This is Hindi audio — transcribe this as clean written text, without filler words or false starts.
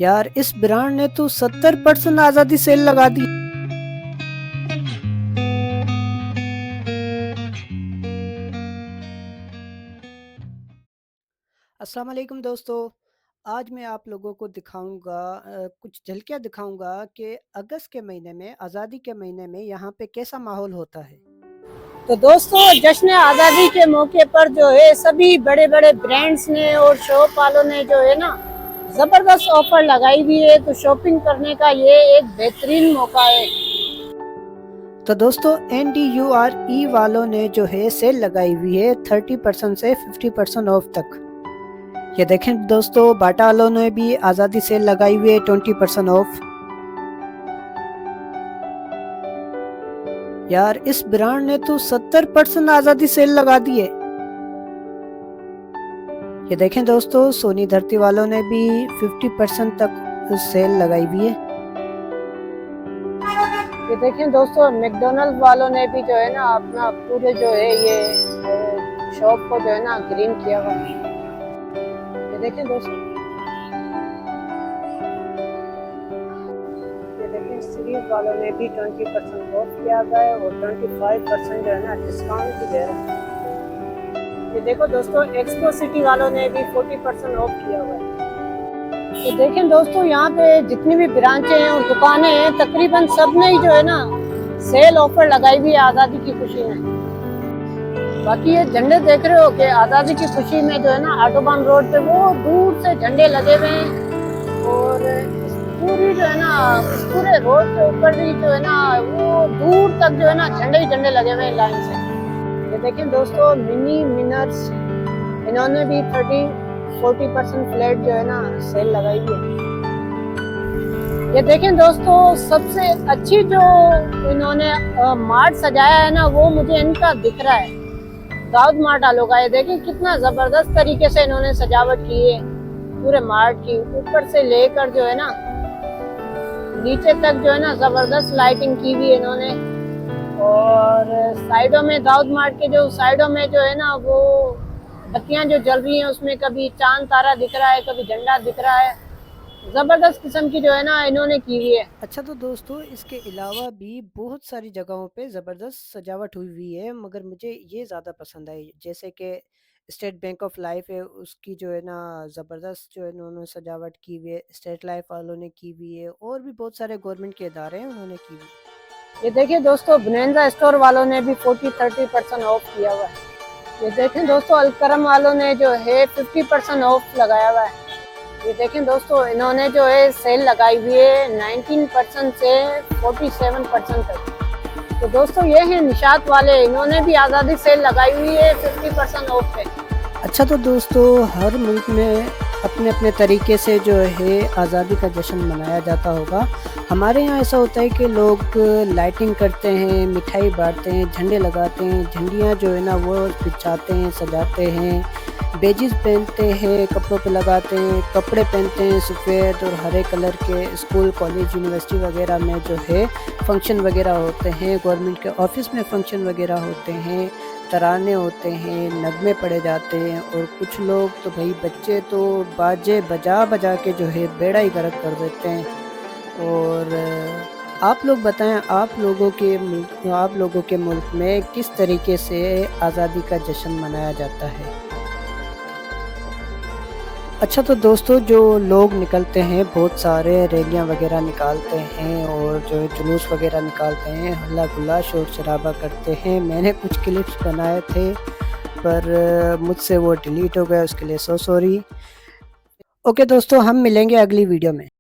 यार इस ब्रांड ने तो 70% आज़ादी सेल लगा दी। अस्सलाम वालेकुम दोस्तों। आज मैं आप लोगों को दिखाऊंगा कुछ झलकियाँ दिखाऊंगा कि अगस्त के महीने में, आज़ादी के महीने में यहाँ पे कैसा माहौल होता है। तो दोस्तों, जश्न आज़ादी के मौके पर जो है सभी बड़े बड़े ब्रांड्स ने और शॉप वालों ने जो है ना ज़बरदस्त ऑफर लगाई हुई है। तो शॉपिंग करने का ये एक बेहतरीन मौका है। तो दोस्तों NDURE वालों ने जो है सेल लगाई हुई है 30% से 50% ऑफ तक। ये देखें दोस्तों, बाटा वालों ने भी आज़ादी सेल लगाई हुई है 20% ऑफ। यार इस ब्रांड ने तो 70% आज़ादी सेल लगा दी है। ये देखें दोस्तों, सोनी धरती वालों ने भी 50% तक सेल लगाई हुई है। ये देखें दोस्तों, मैकडॉनल्ड वालों ने भी जो है ना अपना पूरे जो है ये शॉप को जो है ना ग्रीन किया हुआ है। ये देखें दोस्तों, ये देखें सीरीज वालों ने भी 20% ऑफ किया गया है और 25% जो है ना डिस्काउंट भी दे रहे हैं। ये देखो दोस्तों, एक्सपो सिटी वालों ने भी 40% ऑफ किया हुआ है। तो देखें दोस्तों, यहाँ पे जितनी भी ब्रांचें हैं और दुकानें हैं, तकरीबन सब ने ही जो है ना सेल ऑफर लगाई हुई है आज़ादी की खुशी में। बाकी ये झंडे देख रहे हो कि आज़ादी की खुशी में जो है ना ऑटोबान रोड पे वो दूर से झंडे लगे हुए हैं और पूरी जो है ना इस पूरे रोड के ऊपर भी जो है ना वो दूर तक जो है ना झंडे ही झंडे लगे हुए हैं लाइन से। ये देखें दोस्तों, मिनी मिनर्स इन्होंने भी 40% फ्लैट जो है ना सेल लगाई है। ये देखें दोस्तों, सबसे अच्छी जो इन्होंने मार्ट सजाया है ना वो मुझे इनका दिख रहा है, दाऊद मार्ट वालों का। ये देखें कितना जबरदस्त तरीके से इन्होंने सजावट की है पूरे मार्ट की, ऊपर से लेकर जो है ना नीचे तक जो है ना जबरदस्त लाइटिंग की हुई है इन्होंने। और साइडों में दाऊद मार्ट के जो साइडों में जो है ना वो बत्तियां जो जल रही हैं, उसमें कभी चांद तारा दिख रहा है, कभी झंडा दिख रहा है। जबरदस्त किस्म की जो है ना इन्होंने की हुई है। अच्छा तो दोस्तों, इसके अलावा भी बहुत सारी जगहों पे ज़बरदस्त सजावट हुई हुई है, मगर मुझे ये ज़्यादा पसंद आई। जैसे कि स्टेट बैंक ऑफ लाइफ है, उसकी जो है ना ज़बरदस्त जो है उन्होंने सजावट की हुई है, स्टेट लाइफ वालों ने की हुई है, और भी बहुत सारे गवर्नमेंट के इदारे हैं उन्होंने की हुई है। ये देखिए दोस्तों, बोनांजा स्टोर वालों ने भी 40-30% ऑफ किया हुआ है। ये देखें दोस्तों, अलकरम वालों ने जो है 50% ऑफ लगाया हुआ है। ये देखें दोस्तों, इन्होंने जो है सेल लगाई हुई है 19% से 47% तक। तो दोस्तों ये है निशात वाले, इन्होंने भी आज़ादी सेल लगाई हुई है 50% ऑफ पे। अच्छा तो दोस्तों, हर मुल्क में अपने अपने तरीके से जो है आज़ादी का जश्न मनाया जाता होगा। हमारे यहाँ ऐसा होता है कि लोग लाइटिंग करते हैं, मिठाई बांटते हैं, झंडे लगाते हैं, झंडियाँ जो है ना वो बिछाते हैं, सजाते हैं, बेजिस पहनते हैं, कपड़ों पे लगाते हैं, कपड़े पहनते हैं सफ़ेद और हरे कलर के। स्कूल, कॉलेज, यूनिवर्सिटी वगैरह में जो है फंक्शन वगैरह होते हैं, गवर्नमेंट के ऑफिस में फंक्शन वगैरह होते हैं, तराने होते हैं, नगमे पढ़े जाते हैं, और कुछ लोग तो भाई बच्चे तो बाजे बजा बजा के जो है बेड़ा ही गर्क कर देते हैं। और आप लोग बताएं, आप लोगों के मुल्क में किस तरीके से आज़ादी का जश्न मनाया जाता है। अच्छा तो दोस्तों, जो लोग निकलते हैं, बहुत सारे रैलियां वगैरह निकालते हैं और जो है जुलूस वगैरह निकालते हैं, हल्ला गुल्ला शोर शराबा करते हैं। मैंने कुछ क्लिप्स बनाए थे पर मुझसे वो डिलीट हो गया, उसके लिए सो सॉरी। ओके दोस्तों, हम मिलेंगे अगली वीडियो में।